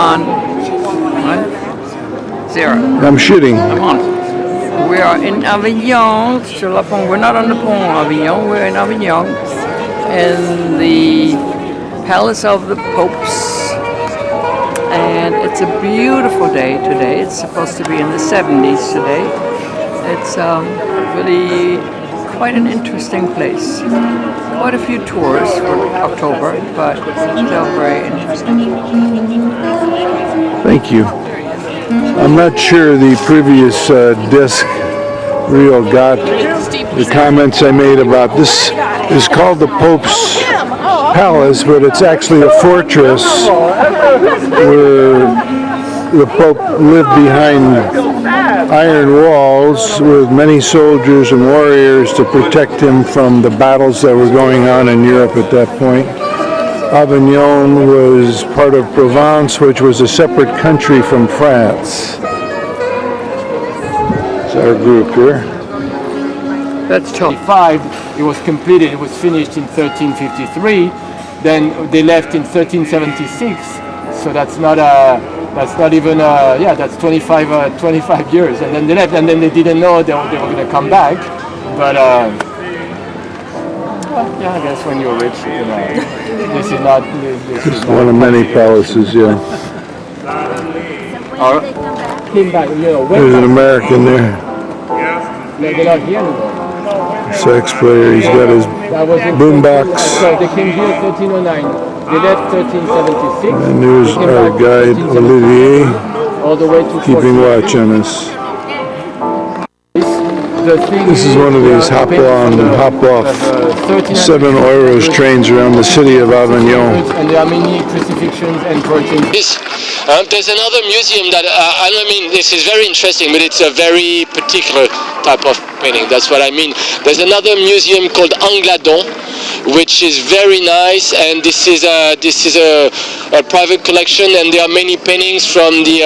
On. 1, 0. I'm shooting. Come on. We are in Avignon, sur la pont. We're not on the pont Avignon, we're in Avignon, in the Palace of the Popes. And it's a beautiful day today. It's supposed to be in the 70s today. It's really quite an interesting place. Quite a few tours for October, but still very interesting. Thank you. I'm not sure the previous disc reel got the comments I made about this. Is called the Pope's Palace, but it's actually a fortress where the Pope lived behind iron walls with many soldiers and warriors to protect him from the battles that were going on in Europe at that point. Avignon was part of Provence, which was a separate country from France. It's our group here. That's tough. It was completed, it was finished in 1353. Then they left in 1376. So that's not even, that's 25 years. And then they left, and then they didn't know they were going to come back. But, I guess when you're rich, this is not... This is one of many palaces, yeah. Came back, There's an American there. They're not here anymore. Sax player, he's got his boombox. So they came here 1309. They left 1376. And there's our guide, Olivier, all the way to keeping watch on us. This is one of these hop-on and hop-off 7 euros trains around the city of Avignon. And there are many crucifixions and virgins. There's another museum that, this is very interesting, but it's a very particular type of painting. That's what I mean. There's another museum called Angladon, which is very nice, and this is a private collection, and there are many paintings from the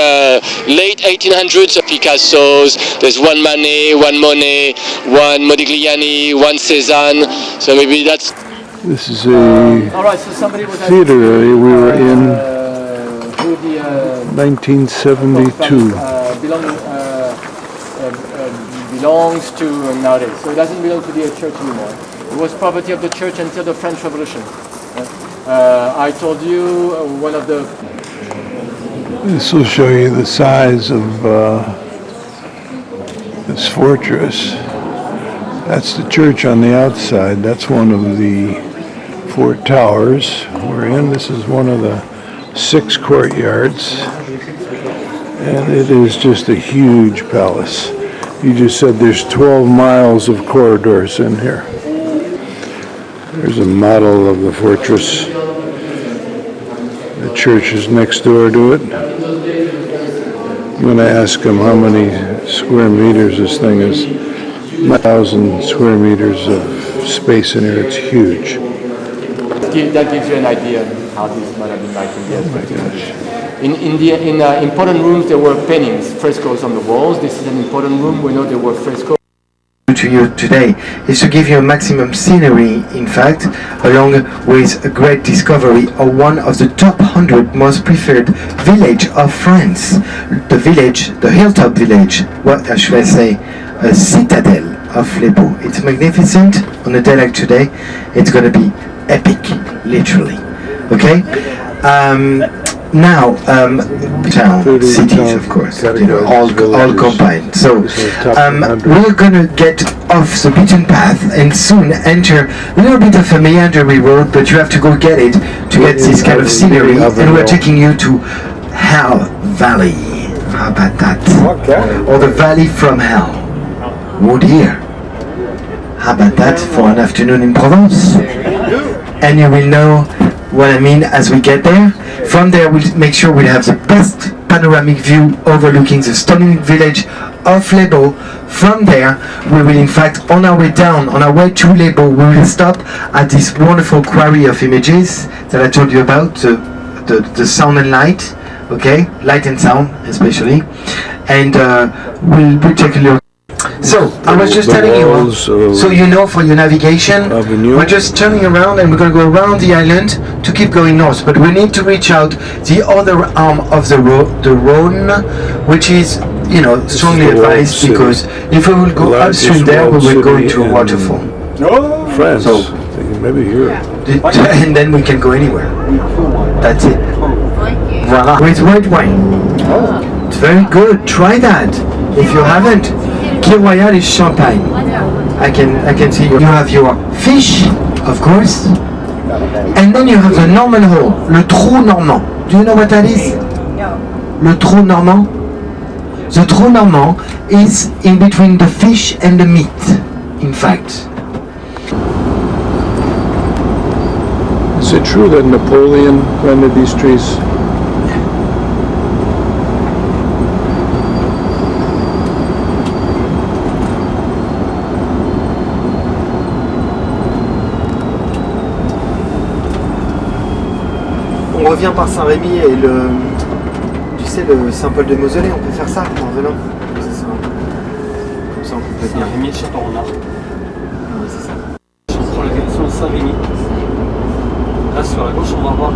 late 1800s of Picasso's. There's one Manet, one Monet, one Modigliani, one Cézanne. So maybe that's... This is a theater area we were in 1972. Belongs to nowadays. So it doesn't belong to the church anymore. It was property of the church until the French Revolution. I told you one of the... This will show you the size of this fortress. That's the church on the outside. That's one of the 4 towers we're in. This is one of the 6 courtyards. And it is just a huge palace. You just said there's 12 miles of corridors in here. There's a model of the fortress. The church is next door to it. I'm going to ask him how many square meters this thing is. 1,000 square meters of space in here. It's huge. That gives you an idea of how this might have been like in the In important rooms there were paintings, frescoes on the walls. This is an important room. We know there were frescoes. To you today is to give you a maximum scenery, in fact, along with a great discovery of one of the top 100 most preferred village of France. The village, the hilltop village, what should I say, a citadel of Les Baux. It's magnificent. On a day like today, it's going to be epic, literally. Okay? Now, town, cities, of course, all combined. So, we're gonna get off the beaten path and soon enter a little bit of a meandering road, but you have to go get it to get this kind of scenery. And we're taking you to Hell Valley. How about that? Or the Valley from Hell. Oh dear. How about that for an afternoon in Provence? And you will know what I mean as we get there. From there, we'll make sure we have the best panoramic view overlooking the stunning village of Les Baux. From there, we will in fact, on our way down, on our way to Les Baux, we will stop at this wonderful quarry of images that I told you about, the sound and light, okay? Light and sound, especially. And we'll take a look So, I was just telling you, so you know for your navigation, we're just turning around and we're going to go around the island to keep going north. But we need to reach out the other arm of the Rhône, which is, you know, strongly advised because if we will go upstream there, we will go into a waterfall. France. So, maybe here. And then we can go anywhere. That's it. Voila. With white wine. It's very good. Try that. If you haven't, Quai Royal is champagne. I can see you have your fish, of course, and then you have the Norman Hall, le Trou Normand. Do you know what that is? Le Trou Normand. The Trou Normand is in between the fish and the meat. In fact. Is it true that Napoleon planted these trees? On revient par Saint-Rémy et tu sais, le Saint-Paul de Mausolée, on peut faire ça en venant. C'est ça. Comme ça, on peut venir. Saint-Rémy, Château-Renard. Oui, c'est ça. Si on prend la direction de Saint-Rémy, là sur la gauche, on va voir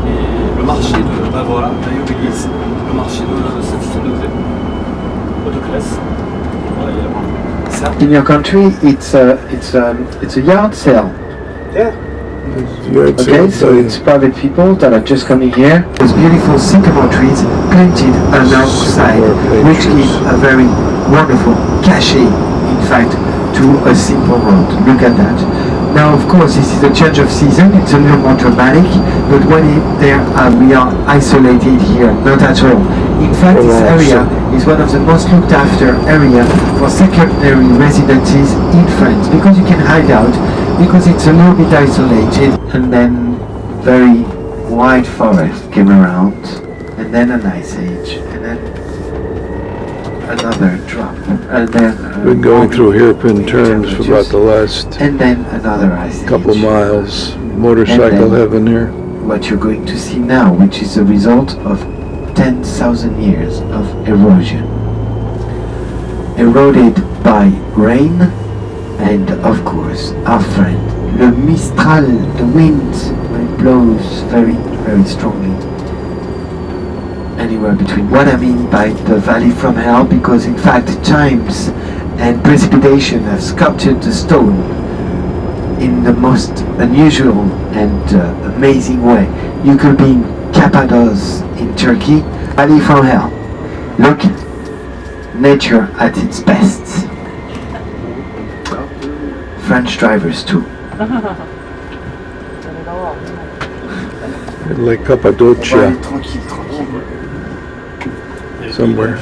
le marché de, ben voilà, l'Aïe-Obélis, le marché de Saint-Degré, Autoclasse. Voilà, il y a là-bas. Ça. In your country, it's a yard sale. Yeah. Okay, so it's private people that are just coming here. There's beautiful sycamore trees planted alongside, which give a very wonderful cachet, in fact, to a simple road. Look at that. Now, of course, this is a change of season. It's a little more dramatic, but when we are isolated here, not at all. In fact, this area is one of the most looked after area for secondary residences in France because you can hide out, because it's a little bit isolated, and then very wide forest came around, and then an ice age, and then another drop, and then Been going through hairpin turns for about the last and then another ice couple age. miles. Motorcycle heaven here. What you're going to see now, which is the result of 10,000 years of erosion. Eroded by rain and, of course, our friend, le Mistral, the wind, when it blows very, very strongly. Anywhere between what I mean by the valley from hell, because in fact times and precipitation have sculptured the stone in the most unusual and amazing way. You could be in Cappadoce in Turkey, valley from hell. Look, nature at its best. French drivers too. Like Cappadocia somewhere.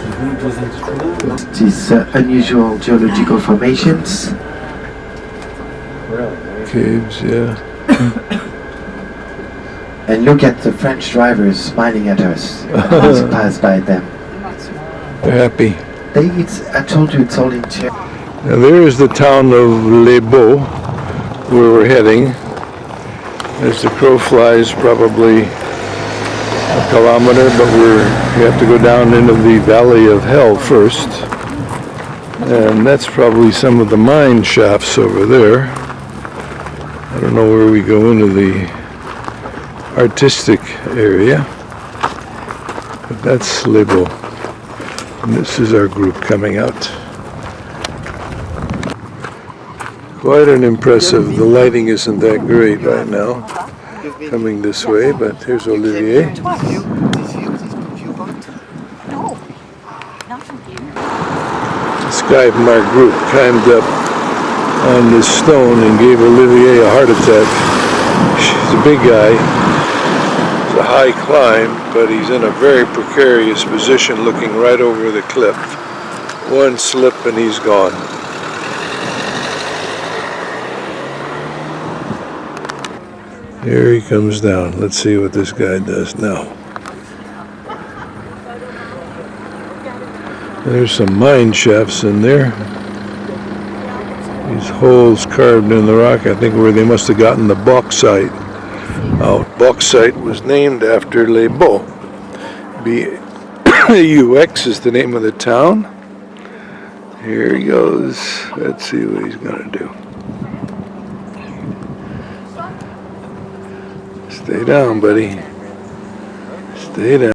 These unusual geological formations. Caves, yeah. And look at the French drivers smiling at us as we pass by them. They're happy. I told you it's all in Czech. Now there is the town of Les Baux, where we're heading. As the crow flies, probably a kilometer, but we have to go down into the Valley of Hell first. And that's probably some of the mine shafts over there. I don't know where we go into the artistic area, but that's Les Baux. And this is our group coming out. Quite an impressive, the lighting isn't that great right now, coming this way, but here's Olivier. This guy from our group climbed up on this stone and gave Olivier a heart attack. He's a big guy. It's a high climb, but he's in a very precarious position looking right over the cliff. One slip and he's gone. Here he comes down. Let's see what this guy does now. There's some mine shafts in there. These holes carved in the rock, I think where they must have gotten the bauxite out. Bauxite was named after Les Baux. B-A-U-X is the name of the town. Here he goes. Let's see what he's gonna do. Stay down, buddy. Stay down.